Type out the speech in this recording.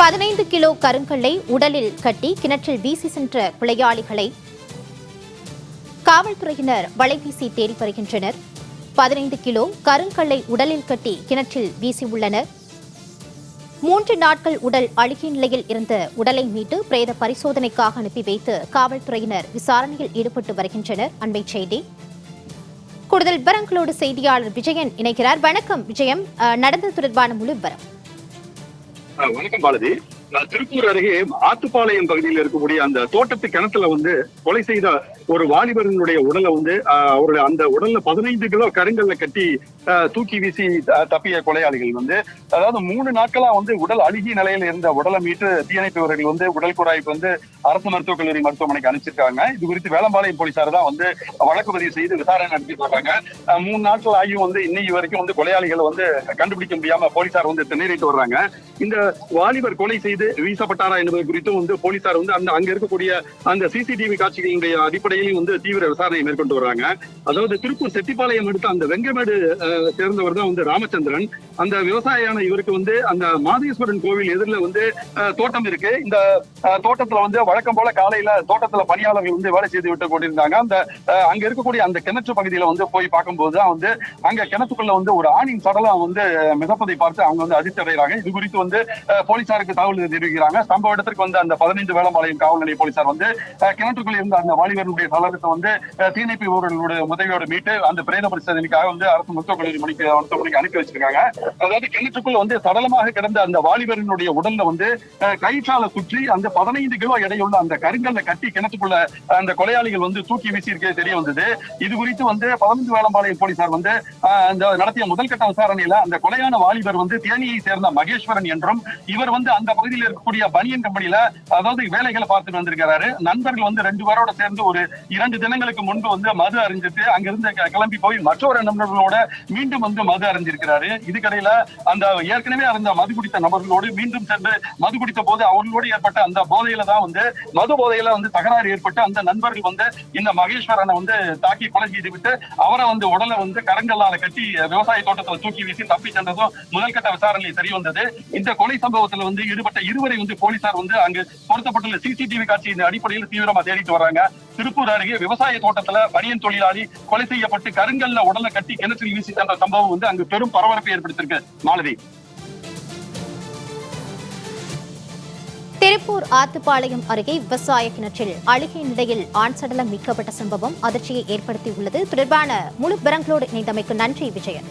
15 kilo கருங்கல்லை உடலில் கட்டி கிணற்றில் வீசி சென்ற கொலையாளிகளை காவல்துறையினர் வலைவீசி தேடி வருகின்றனர். 15 கிலோ கருங்கல்லை உடலில் கட்டி கிணற்றில் வீசியுள்ளனர். 3 நாட்கள் உடல் அழுகிய நிலையில் இருந்த உடலை மீட்டு பிரேத பரிசோதனைக்காக அனுப்பி வைத்து காவல்துறையினர் விசாரணையில் ஈடுபட்டு வருகின்றனர். அண்மை செய்தி. கூடுதல் விவரங்களோடு செய்தியாளர் விஜயன் இணைக்கிறார். வணக்கம் விஜயம், நடந்தது தொடர்பான முழு விவரம். வணக்கம் பாரதி. திருப்பூர் அருகே ஆத்துப்பாளையம் பகுதியில் இருக்கக்கூடிய அந்த தோட்டத்து கிணத்துல கொலை செய்த ஒரு வாலிபரனுடைய உடலை அவருடைய அந்த உடல்ல 15 கிலோ கருங்கல்ல கட்டி தூக்கி வீசி தப்பிய கொலையாளிகள் அதாவது 3 நாட்களா உடல் அழுகிய நிலையில இருந்த உடலை மீட்டு தீயணைப்பவர்கள் உடல் குழாய்க்கு அரசு மருத்துவக் கல்லூரி மருத்துவமனைக்கு அனுப்பிச்சிருக்காங்க. இது குறித்து வேளம்பாளையம் போலீசார் தான் வழக்கு பதிவு செய்து விசாரணை நடத்திட்டு வர்றாங்க. 3 நாட்கள் ஆகியும் இன்னைக்கு வரைக்கும் கொலையாளிகள் கண்டுபிடிக்க முடியாம போலீசார் திணறிட்டு வர்றாங்க. இந்த வாலிபர் கொலை செய்து வீசப்பட்டாரா என்பது குறித்தும் போலீசார் அங்க இருக்கக்கூடிய அந்த சிசிடிவி காட்சிகளுடைய அடிப்படையில் தீவிர விசாரணை மேற்கொண்டு வர்றாங்க. அதாவது திருப்பூர் செட்டிப்பாளையம் அடுத்த அந்த வெங்கமேடு சேர்ந்தவர் தான் ராமச்சந்திரன். அந்த விவசாயியான இவருக்கு அந்த மாதேஸ்வரன் கோவில் எதிரில தோட்டம் இருக்கு. இந்த தோட்டத்துல வழக்கம் போல காலையில தோட்டத்துல பணியாளர்கள் வேலை செய்து விட்டு கொண்டிருந்தாங்க. அந்த அங்க இருக்கக்கூடிய அந்த கிணற்று பகுதியில போய் பார்க்கும்போது தான் அங்க கிணத்துக்குள்ள ஒரு ஆணின் சடலம் மிதப்பதை பார்த்து அவங்க அதிர்ச்சி அடைகிறாங்க. இது குறித்து போலீசாருக்கு தகவல் தெரிவிக்கிறாங்க. சம்பவ இடத்திற்கு அந்த 15 வேளம்பாளையம் காவல் நிலைய போலீசார் கிணற்றுக்குள் இருந்த அந்த வாலிபருடைய சடலத்தை தீயணைப்பு வீரர்களுடைய உதவியோடு மீட்டு அந்த பிரேத பரிசோதனைக்காக அரசு மருத்துவக் கல்லூரி மருத்துவமனைக்கு அனுப்பி வச்சிருக்காங்க. அதாவது கிணற்றுக்குள் சடலமாக கிடந்த அந்த வாலிபரனுடைய உடல்ல கயிற்றால சுற்றி அந்த 15 கிலோ எடையுள்ள அந்த கருங்கல்ல கட்டி கிணற்றுக்குள்ள அந்த கொலையாளிகள் தூக்கி வீசி இருக்கே தெரிய வந்தது. இது குறித்து 15 வேளம்பாளையம் போலீசார் நடத்திய முதல் கட்ட விசாரணையில அந்த கொலையான வாலிபர் தேனியை சேர்ந்த மகேஸ்வரன் என்றும் இவர் அந்த பகுதியில் இருக்கக்கூடிய பனியன் கம்பெனியில அதாவது வேலைகளை பார்த்துட்டு வந்திருக்கிறாரு. நண்பர்கள் 2 பேரோட சேர்ந்து ஒரு 2 தினங்களுக்கு முன்பு மது அறிஞ்சிட்டு அங்கிருந்து கிளம்பி போய் மற்றொரு நண்பர்களோட மீண்டும் மது அறிஞ்சிருக்கிறாரு. இதுக்கடையில அந்த ஏற்கனவே அந்த மது குடித்த நபர்களோடு மீண்டும் சென்று மது குடித்த போது அவர்களோடு ஏற்பட்ட அந்த போதையில தான் மது போதையில தகராறு ஏற்பட்டு அந்த நண்பர்கள் இந்த மகேஸ்வரனை தாக்கி கொலை செய்து விட்டு அவரை உடலை கருங்கல்லால கட்டி விவசாய தோட்டத்தில் தூக்கி வீசி தப்பி சென்றதும் முதல் கட்ட விசாரணையில் தெரிய வந்தது. இந்த கொலை சம்பவத்தில் ஈடுபட்ட இருவரை போலீசார் அங்கு பொருத்தப்பட்டுள்ள சிசிடிவி காட்சியின் அடிப்படையில் தீவிரமா தேடிட்டு வராங்க. திருப்பூர் அருகே விவசாய தோட்டத்துல பனியன் தொழிலாளி கொலை செய்யப்பட்டு கருங்கல்ல உடலை கட்டி கிணற்றில் வீசி சென்ற சம்பவம் அங்கு பெரும் பரபரப்பை ஏற்படுத்தியிருக்கு. மாலதி. திருப்பூர் ஆத்துப்பாளையம் அருகே விவசாய கிணற்றில் அழுகிய நிலையில் ஆண் சடலம் மீட்கப்பட்ட சம்பவம் அதிர்ச்சியை ஏற்படுத்தியுள்ளது. தொடர்பான முழு விவரங்களோடு இணைந்தமைக்கு நன்றி விஜயன்.